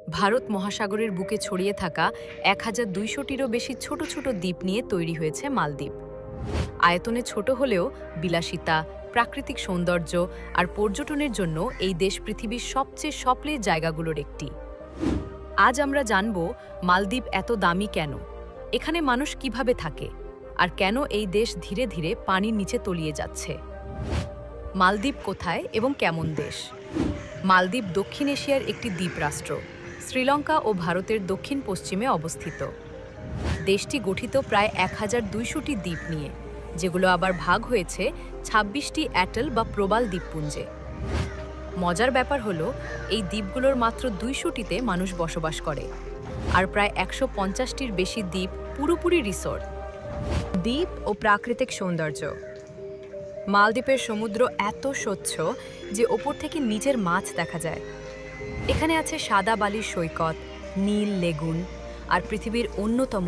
ভারত মহাসাগরের বুকে ছড়িয়ে থাকা ১,২০০টিরও বেশি ছোট ছোট দ্বীপ নিয়ে তৈরি হয়েছে মালদ্বীপ। আয়তনে ছোট হলেও বিলাসিতা, প্রাকৃতিক সৌন্দর্য আর পর্যটনের জন্য এই দেশ পৃথিবীর সবচেয়ে স্বপ্নের জায়গাগুলোর একটি। আজ আমরা জানব মালদ্বীপ এত দামি কেন, এখানে মানুষ কিভাবে থাকে, আর কেন এই দেশ ধীরে ধীরে পানির নিচে তলিয়ে যাচ্ছে। মালদ্বীপ কোথায় এবং কেমন দেশ? মালদ্বীপ দক্ষিণ এশিয়ার একটি দ্বীপরাষ্ট্র, শ্রীলঙ্কা ও ভারতের দক্ষিণ পশ্চিমে অবস্থিত। দেশটি গঠিত প্রায় ১,২০০টি দ্বীপ নিয়ে, যেগুলো আবার ভাগ হয়েছে ২৬টি অ্যাটল বা প্রবাল দ্বীপপুঞ্জে। মজার ব্যাপার হলো, এই দ্বীপগুলোর মাত্র ২০০টিতে মানুষ বসবাস করে, আর প্রায় ১৫০টির বেশি দ্বীপ পুরোপুরি রিসোর্ট। দ্বীপ ও প্রাকৃতিক সৌন্দর্য। মালদ্বীপের সমুদ্র এত স্বচ্ছ যে ওপর থেকে নিচের মাছ দেখা যায়। এখানে আছে সাদা বালির সৈকত, নীল লেগুন আর পৃথিবীর অন্যতম